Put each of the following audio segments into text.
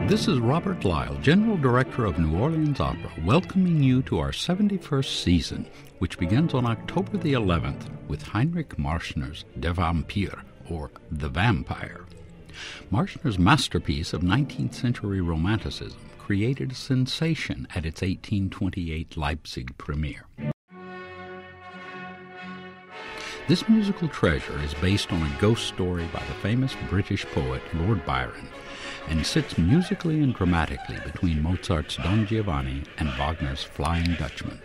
This is Robert Lyall, General Director of New Orleans Opera, welcoming you to our 71st season, which begins on October the 11th with Heinrich Marschner's Der Vampir, or The Vampire. Marschner's masterpiece of 19th century Romanticism created a sensation at its 1828 Leipzig premiere. This musical treasure is based on a ghost story by the famous British poet Lord Byron, and sits musically and dramatically between Mozart's Don Giovanni and Wagner's Flying Dutchman.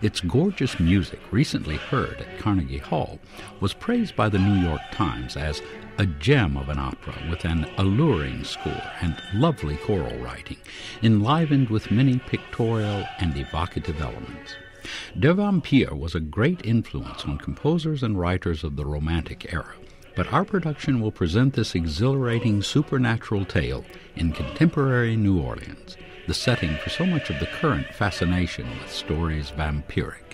Its gorgeous music, recently heard at Carnegie Hall, was praised by the New York Times as a gem of an opera with an alluring score and lovely choral writing, enlivened with many pictorial and evocative elements. Der Vampir was a great influence on composers and writers of the Romantic era, but our production will present this exhilarating supernatural tale in contemporary New Orleans, the setting for so much of the current fascination with stories vampiric.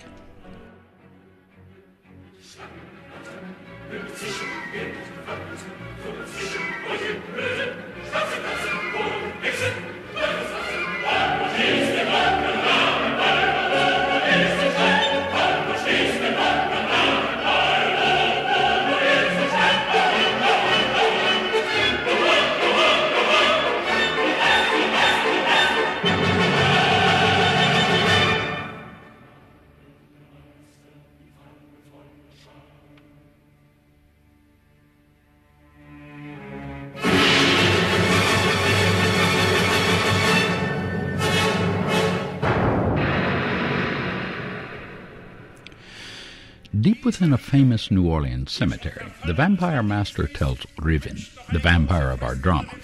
Deep within a famous New Orleans cemetery, the vampire master tells Riven, the vampire of our drama,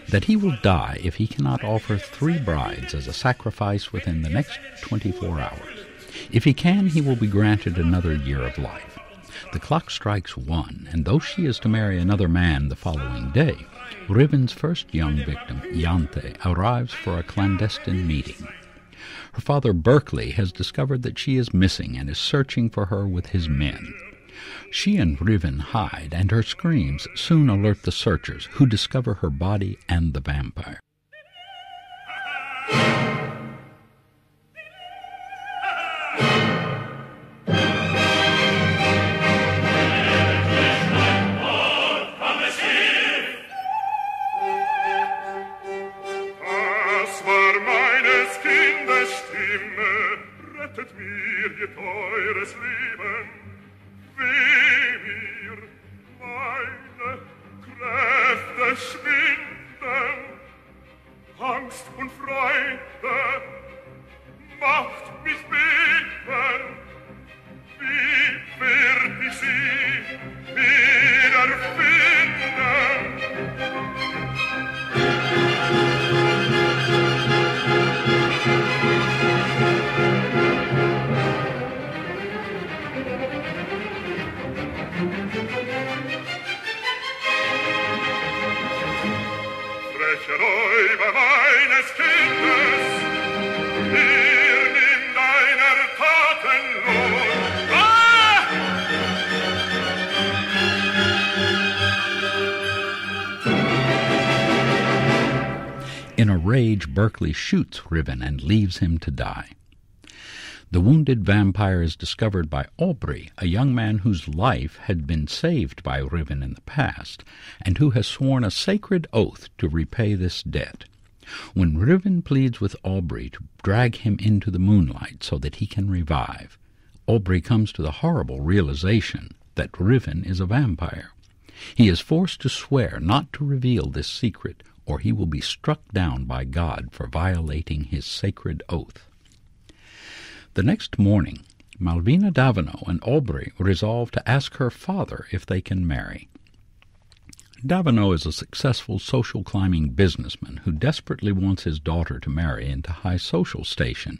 that he will die if he cannot offer 3 brides as a sacrifice within the next 24 hours. If he can, he will be granted another year of life. The clock strikes 1, and though she is to marry another man the following day, Riven's first young victim, Yante, arrives for a clandestine meeting. Her father, Berkeley, has discovered that she is missing and is searching for her with his men. She and Riven hide, and her screams soon alert the searchers, who discover her body and the vampire. Rettet mir ihr teures Leben, weh mir, meine Kräfte schwinden, Angst und Freude macht mich beben, wie werd ich sie wiederfinden? Räuber meines Kindes, hier nimm deiner Taten Lohn. Ah! In a rage, Berkeley shoots Riven and leaves him to die. The wounded vampire is discovered by Aubry, a young man whose life had been saved by Riven in the past, and who has sworn a sacred oath to repay this debt. When Riven pleads with Aubry to drag him into the moonlight so that he can revive, Aubry comes to the horrible realization that Riven is a vampire. He is forced to swear not to reveal this secret, or he will be struck down by God for violating his sacred oath. The next morning, Malvina Davenant and Aubry resolve to ask her father if they can marry. Davenant is a successful social climbing businessman who desperately wants his daughter to marry into high social station,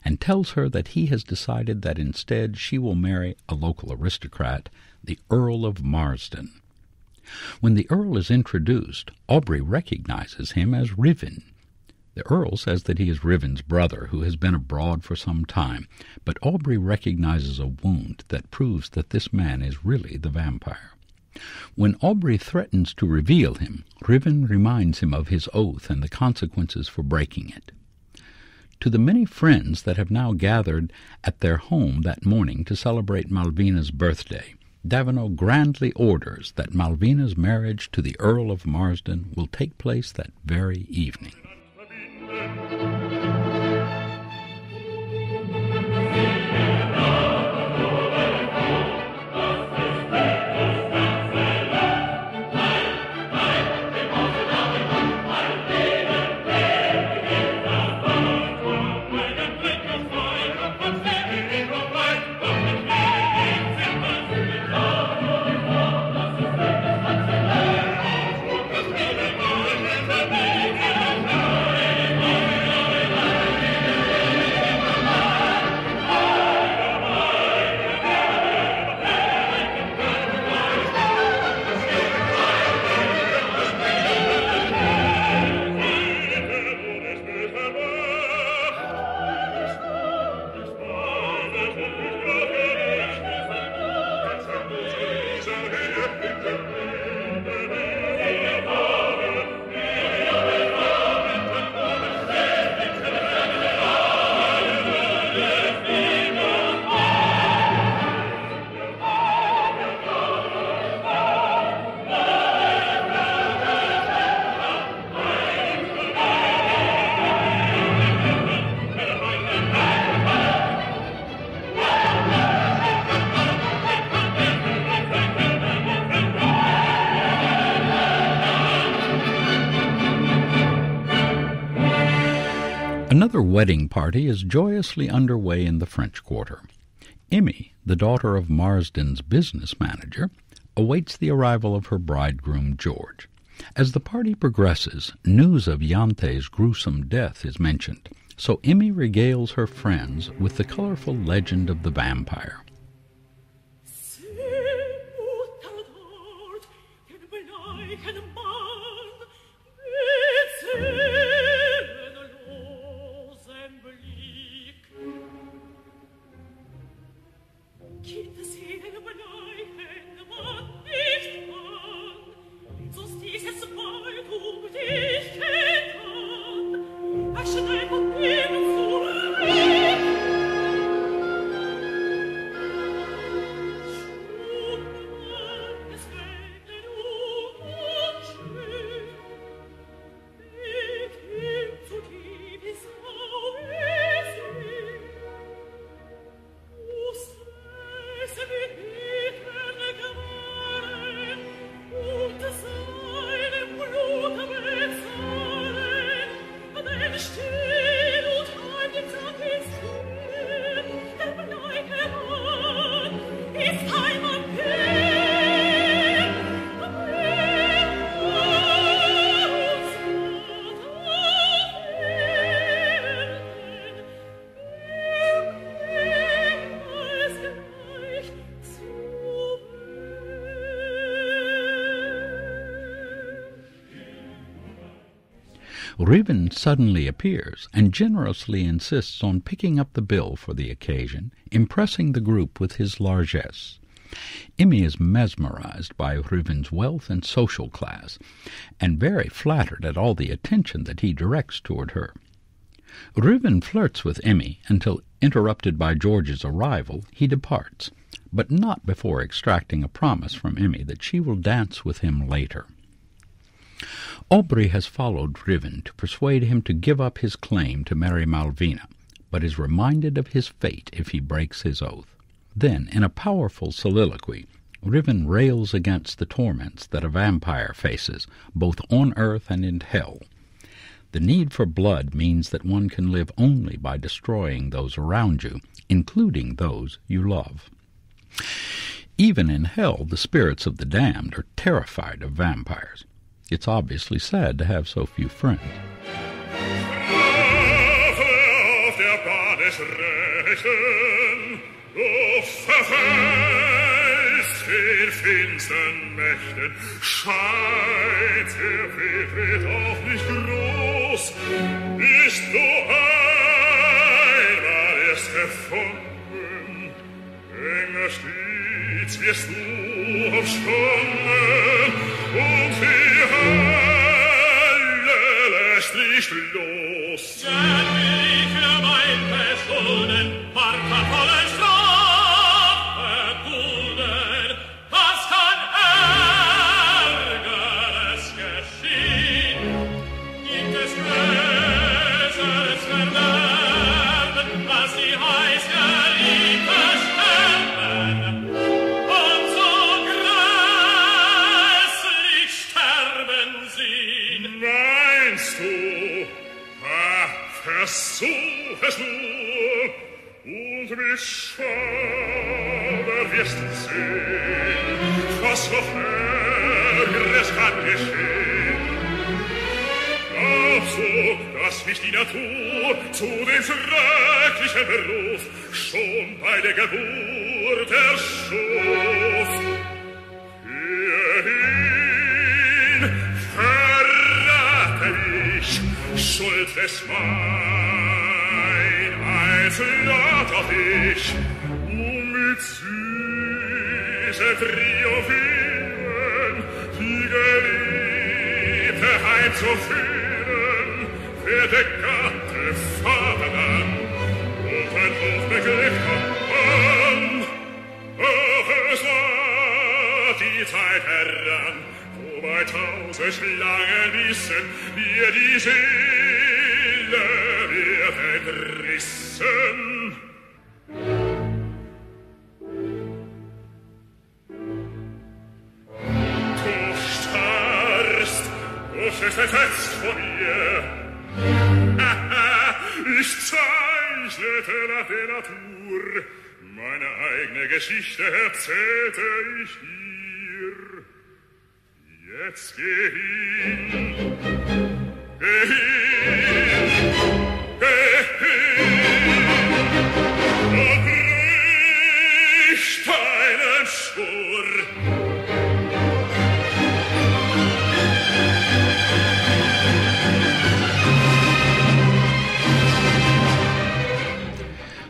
and tells her that he has decided that instead she will marry a local aristocrat, the Earl of Marsden. When the Earl is introduced, Aubry recognizes him as Riven. The Earl says that he is Riven's brother, who has been abroad for some time, but Aubry recognizes a wound that proves that this man is really the vampire. When Aubrey threatens to reveal him, Riven reminds him of his oath and the consequences for breaking it. To the many friends that have now gathered at their home that morning to celebrate Malvina's birthday, Davenant grandly orders that Malvina's marriage to the Earl of Marsden will take place that very evening. Another wedding party is joyously underway in the French Quarter. Emmy, the daughter of Marsden's business manager, awaits the arrival of her bridegroom George. As the party progresses, news of Yante's gruesome death is mentioned, so Emmy regales her friends with the colorful legend of the vampire. Riven suddenly appears and generously insists on picking up the bill for the occasion, impressing the group with his largesse. Emmy is mesmerized by Riven's wealth and social class, and very flattered at all the attention that he directs toward her. Riven flirts with Emmy until, interrupted by George's arrival, he departs, but not before extracting a promise from Emmy that she will dance with him later. Aubrey has followed Riven to persuade him to give up his claim to marry Malvina, but is reminded of his fate if he breaks his oath. Then, in a powerful soliloquy, Riven rails against the torments that a vampire faces, both on earth and in hell. The need for blood means that one can live only by destroying those around you, including those you love. Even in hell, the spirits of the damned are terrified of vampires. It's obviously sad to have so few friends. Finstern Mächten scheint der Friedrich auch nicht groß. Bist du einmal erst gefunden, enger Stieg stets wirst du umsponnen, und die Hölle lässt nicht los. Denn ich für mein Verschulden martervollen Strafe dulden, was kann Ärgeres geschehen? Gibt es größeres Verderben, als die heiß geliebte sterben? Und so grässlich sterben sie. Meinst du? Versuch es nur, und mit Schauder wirst du sehen, was noch Ärgeres kann geschehen. Glaubst du, dass mich die Natur zu dem schrecklichen Beruf schon bei der Geburt erschuf? Hierhin verrate ich, Schuld des mein, einzeln auf ich, mit süße Triumphieren, die Geliebte heimzuführen, für der Gatte Vaterland und ein aufbeglückter Mann. Ach, es war die Zeit heran, wo bei 1000 Schlangen wissen, wir die Seele wird entrissen. Du starrst, du stehst entsetzt vor mir. Ich zeichnete nach der Natur, meine eigene Geschichte erzählte ich dir. Jetzt geh hin, geh hin, geh hin, und brich deinen Schwur.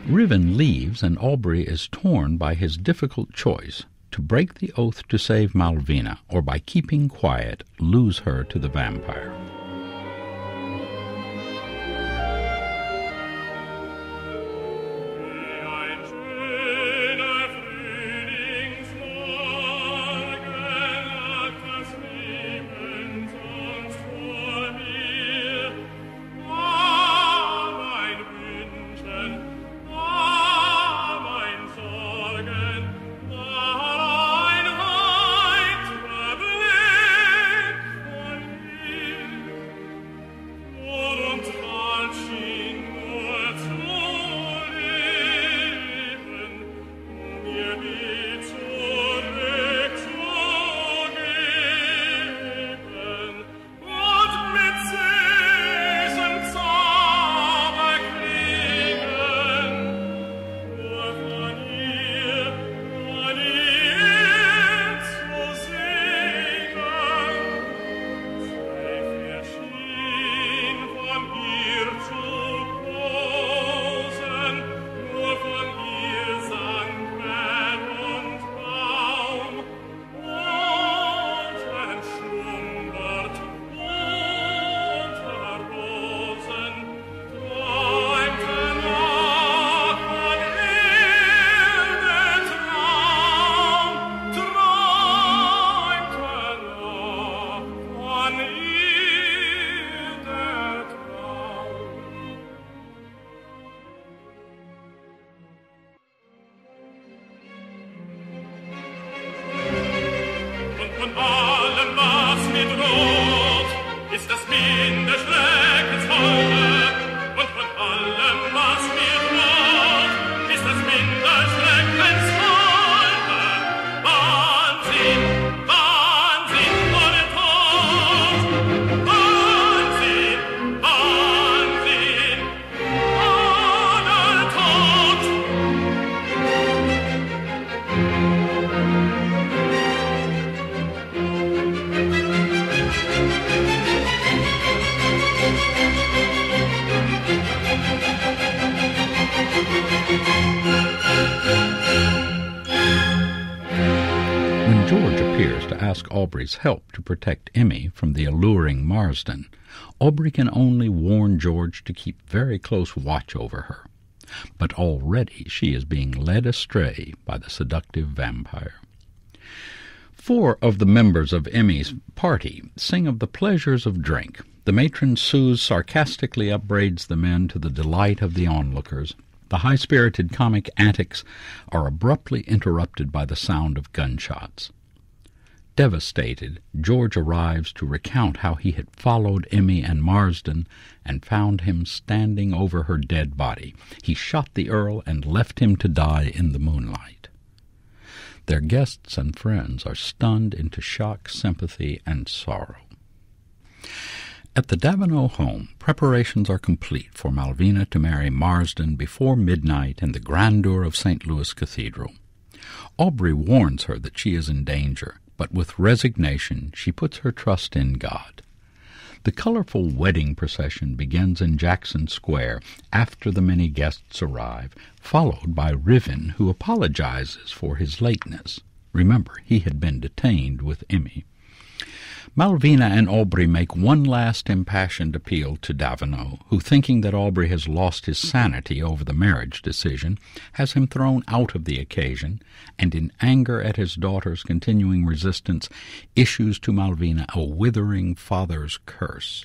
Riven leaves, and Aubrey is torn by his difficult choice to break the oath to save Malvina, or by keeping quiet, lose her to the vampire. when George appears to ask Aubrey's help to protect Emmy from the alluring Marsden, Aubrey can only warn George to keep very close watch over her. But already she is being led astray by the seductive vampire. 4 of the members of Emmy's party sing of the pleasures of drink. The matron Suze sarcastically upbraids the men to the delight of the onlookers. The high-spirited comic antics are abruptly interrupted by the sound of gunshots. Devastated, George arrives to recount how he had followed Emmy and Marsden and found him standing over her dead body. He shot the Earl and left him to die in the moonlight. Their guests and friends are stunned into shock, sympathy, and sorrow. At the Davenant home, preparations are complete for Malvina to marry Marsden before midnight in the grandeur of St. Louis Cathedral. Aubrey warns her that she is in danger, but with resignation she puts her trust in God. The colorful wedding procession begins in Jackson Square after the many guests arrive, followed by Riven, who apologizes for his lateness. Remember, he had been detained with Emmy. Malvina and Aubrey make one last impassioned appeal to Davenant, who, thinking that Aubrey has lost his sanity over the marriage decision, has him thrown out of the occasion, and in anger at his daughter's continuing resistance, issues to Malvina a withering father's curse.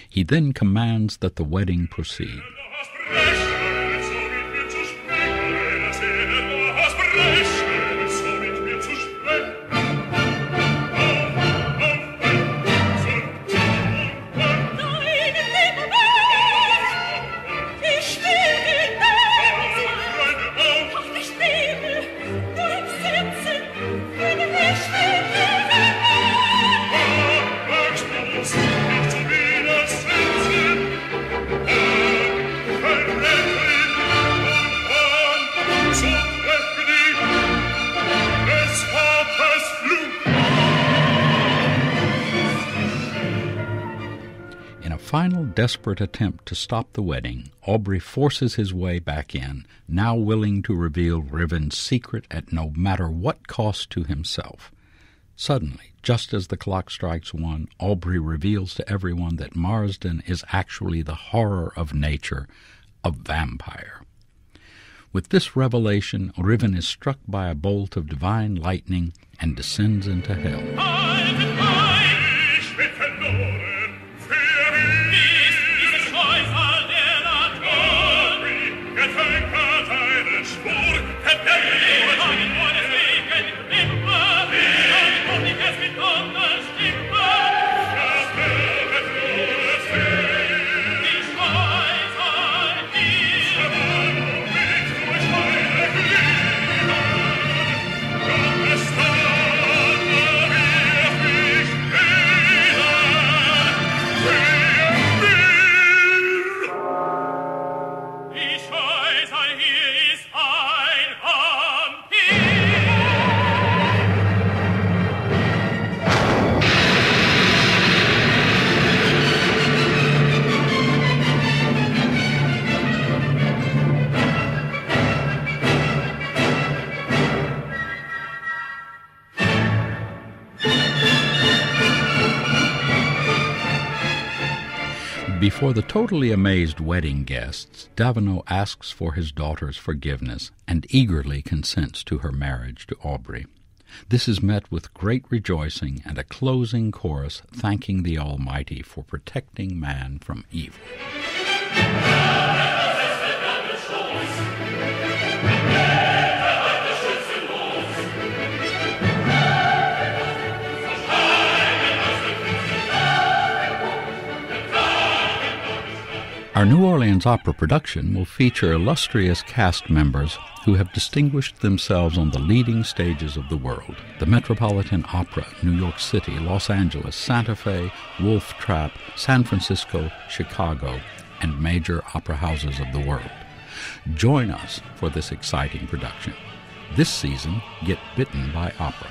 He then commands that the wedding proceed. Final desperate attempt to stop the wedding, Aubrey forces his way back in, now willing to reveal Riven's secret at no matter what cost to himself. Suddenly, just as the clock strikes 1, Aubrey reveals to everyone that Marsden is actually the horror of nature, a vampire. With this revelation, Riven is struck by a bolt of divine lightning and descends into hell. Before the totally amazed wedding guests, Davenant asks for his daughter's forgiveness and eagerly consents to her marriage to Aubrey. This is met with great rejoicing and a closing chorus thanking the Almighty for protecting man from evil. Our New Orleans opera production will feature illustrious cast members who have distinguished themselves on the leading stages of the world: the Metropolitan Opera, New York City, Los Angeles, Santa Fe, Wolf Trap, San Francisco, Chicago, and major opera houses of the world. Join us for this exciting production. This season, get bitten by opera.